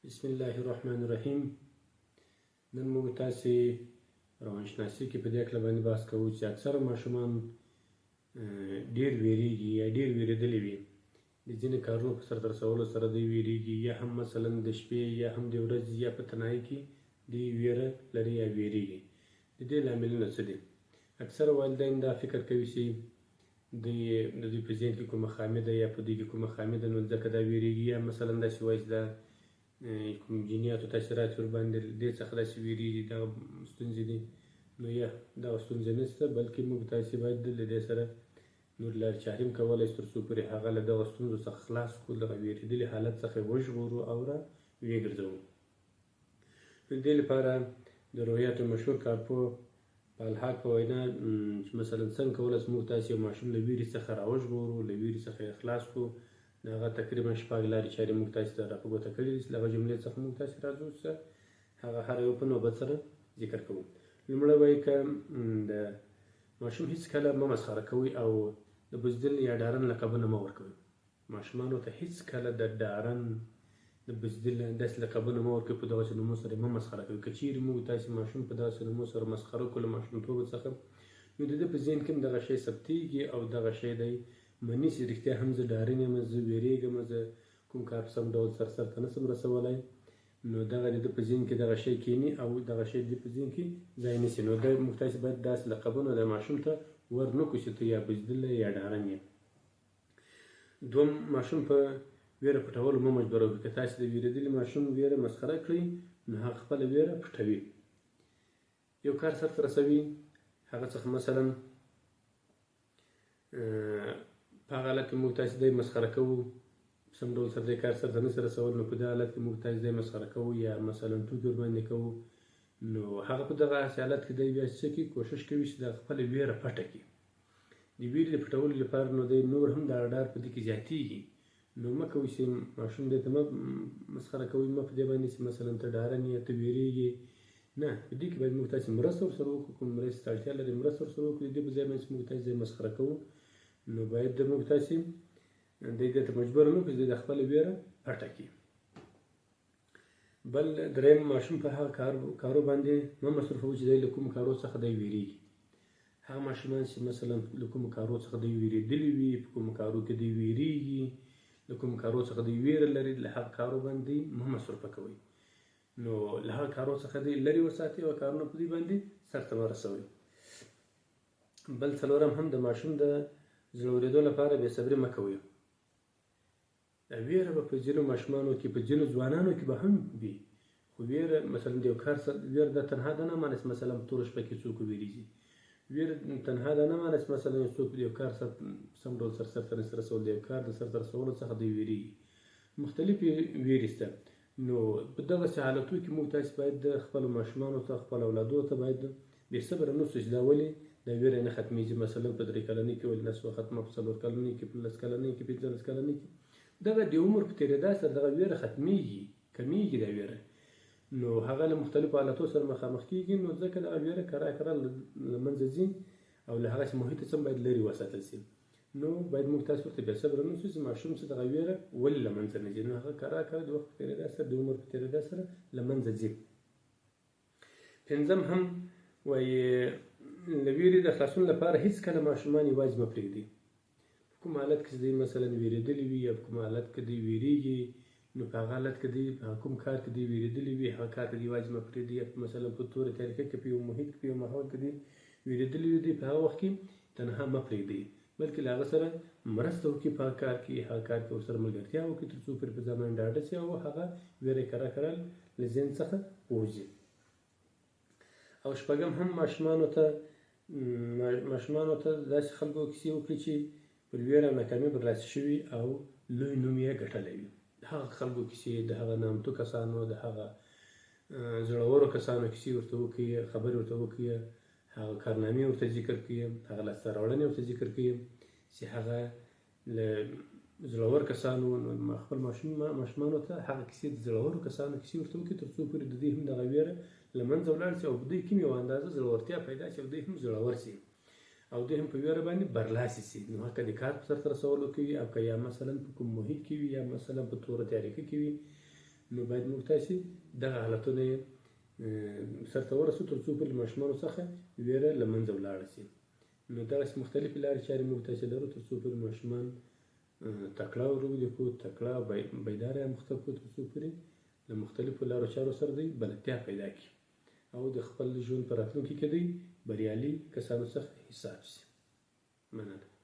بسم الله الرحمن الرحیم. نن موږ تاسې روانشناسي کې په دې اړه باندې بحث کوو چې اکثره ماشومان ډېر ویریږي یا ډېر ویرېدلي وي. د ځینې کارونو په سرته رسولو سره دوی ویریږي، یا هم مثلا د شپې یا هم د ورځې یا په تنهایي کې دوی ویره لري یا ویریږي. د دې لاملونه څه دي؟ اکثره والدین دا فکر کوي چې د دوی په ذهن کې کومه خامي ده یا په دوی کې کومه خامي ده، نو ځکه دا ویریږي، یا مثلا داسې وایي چې دا کوم جنیاتو تاثیرات ورباندې دې څخه داسې ویریږي، دغه ستونزې دي. نو یا دغه ستونزې نشته، بلکې موږ تاسې باید له دې سره نور لارې چارې هم کولی شو تر څو پورې هغه له دغه ستونزو څخه خلاص کړو، دغه ویرېدلي حالت څخه وژغورو او را ویې د دې لپاره د روحیاتو مشهور کارپوه پالهاک په وینا چې مثلا څنګه کولی شو موږ تاسې یو ماشوم له ویرې څخه راوژغورو، له ویرې څخه یې خلاص کړو. د هغه تقریبا شپږ لارې چارې موږ تاسې ته را په ګوته کړي دي چې له هغه جملې څخه موږ تاسې راځو چې هغه هر یو په نوبت سره ذکر کوو. لومړی وایي که د ماشوم هېڅکله مه مسخره کوئ او د بزدل یا ډارن لقبونه مه ورکوئ. ماشومانو ته هېڅکله د ډارن د بزدل داسې لقبونه مه ورکوئ، په دغسې نومو سره یې مه مسخره کوئ. که چیرې موږ تاسې ماشوم په دغسې نومو سره مسخره کړو له ماشومتوبه څخه، نو د ده په ذهن کې هم دغه شی ثبتېږي او دغه شی دی مني چې رښتیا هم زه ډارن یم، زه ویرېږم، زه کوم کار په سم ډول سرته نشم رسولی. نو دغه د ده په ذهن کې دغه شی کښېني او دغه شی د ده په ذهن کې ځای نیسي. نو دا موږ تاسې باید داسې لقبونه د ماشوم ته ور نه کړو چې ته یا بزدل یا ډارن یې. دوم، ماشوم په ویره پټولو مه مجبوروئ. که تاسې د ویرېدلي ماشوم ویره مسخره کړئ، نو هغه خپله ویره پټوي. یو کار سرته رسوي، هغه څخه مثلا په هغه حالت کې موږ تاسې دی مسخره کوو، سم ډول سره دی کار سرته نشي رسولی، نو په دې حالت کې موږ تاسې دی مسخره کوو یا مثلا ټوکې ورباندې کوو، نو هغه په دغه حالت کې دی بیا څه کوي؟ کوشش کوي چې د خپله ویره پټه کړي. د ویرې د پټولو لپاره نو دی نور هم دغه ډار په دې کې زیاتېږي. نو مه کوئ چې ماشوم دی ته مه مسخره کوئ، مه په دې باندې چې مثلا ته ډارن یې، ته ویرېږي. نه، په دې کې باید موږ تاسې مرسته ورسره وکړو. کوم مرستې ته اړتیا لري مرسته ورسره وکړو. د دې په ځای باندې چې موږ تاسې دی مسخره کوو، نو باید د موږ تاسې دی دې ته مجبور نه کړو چې د خپله ویره پټه کړي. بل دریم، ماشوم په هغه کارو باندې مه مصروفوئ چې دی له کومو کارو څخه دی ویرېږي. هغه ماشومان چې مثلا له کومو کارو څخه دی ویرېدلي وي، په کومو کارو کې دی ویرېږي، له کومو کارو څخه دی ویره لري، له هغه کارو باندې مه مصروفه کوئ. نو له هغه کارو څخه دی لرې وساتئ او کارونه په دوی باندې سرته مه رسوئ. بل څلورم، هم د ماشوم د زړه اورېدو لپاره بې صبري مه کوئ. دا ویره به په ځینو ماشومانو کې، په ځینو ځوانانو کې به هم وي، خو ویره مثلا د یو کار سره ویره دا تنها ده نه مانست مثلا په توره شپه کې څوک وویرېږي. ویره تنها دا نه مانست مثلا یو څوک د یو کار سره سم ډول سرته نشي رسولی، د یو کار د سرته رسولو څخه دوی ویرېږي. مختلفې ویرې شته. نو په دغسې حالتو کې موږ تاسې باید د خپلو ماشومانو ته، خپلو اولادو ته باید بې صبره نه اوسو چې دا ولې دا ویره نه ختمېږي. مثلا په 3 کلنۍ کې ولې نه شوه ختمه، په 4 کلنۍ کې، په 10 کلنۍ کې، 15 کلنۍ کې. دغه د عمر په تېرېدا سره دغه ویره ختمېږي، کمېږي دا ویره. نو هغه له مختلفو حالتو سره مخامخ کېږي، نو ځکه دغه ویره کرا له منځه ځي او له هغسې محیطه څخه باید لرې وساتل شي. نو باید موږ تاسې ورته بې صبره نه اوسو چې ماشوم څه دغه ویره ولې له منځه نه ځي. نو هغه کرا د وخت په تېرېدا سره، د عمر په تېرېدا سره له منځه ځي. پنځم، هم وایي له ویرې د خلاصون لپاره هېڅکله ماشومان یوازې مه پرېږدئ. په کوم حالت کې چې دوی مثلا ویرېدلي وي یا په کوم حالت کې دوی ویرېږي، نو په هغه حالت کې دوی په کوم کار کې دوی ویرېدلي وي، هغه کار ته دوی یوازې مه پرېږدئ. یا مثلا په توره تاریکه کې، په یو محیط کې، په یو ماحول کې دوی ویرېدلي وي، دوی په هغه وخت کې تنها مه پرېږدئ، بلکې له هغه سره مرسته وکړئ په هغه کار کې، هغه کار کې ورسره ملګرتیا وکړئ تر څو پورې په ځان باندې ډاډه شي او هغه ویره کرا له ذهن څخه ووځي. او شپږم، هم ماشومانو ته داسې خلکو کیسې وکړي چې پر ویره او ناکامۍ برلاسي شوي او لوی نوم یې ګټلی وي. د هغه خلکو کیسې، د هغه نامتو کسانو، د هغه زړورو کسانو کیسې ورته وکړي، خبرې ورته وکړي، هغه کارنامې ورته ذکر کړي، هغه لاسته راوړنې ورته ذکر کړي چې هغه له زړور کسانو. خپل ماشومانو ته هغه کیسې، د زړورو کسانو کیسې ورته وکړي تر څو پورې د دوی هم دغه ویره له منځه ولاړ شي او په دوی کې یوه اندازه زړورتیا پیدا شي او دوی هم زړور شي او دوی هم په ویره باندې برلاسي شي. نو هغه د کار په سرته رسولو کې وي او که یا مثلا په کوم محیط کې وي یا مثلا په توره تاریکه کې وي، نو باید موږ تاسې دغه حالتونه یې سرته ورسو تر څو پورې ماشومانو څخه ویره له منځه ولاړه شي. نو دغسې مختلفې لارې چارې موږ تاسې لرو تر څو پورې ماشومان تکړه وروزو کړو، تکړه بیداره مخته کړو، تر څو پورې له مختلفو لارو چارو سره دوی بلدتیا پیدا کړي او د خپل ژوند په راتلونکي کې دوی بریالي کسانو څخه حساب شي. مننه.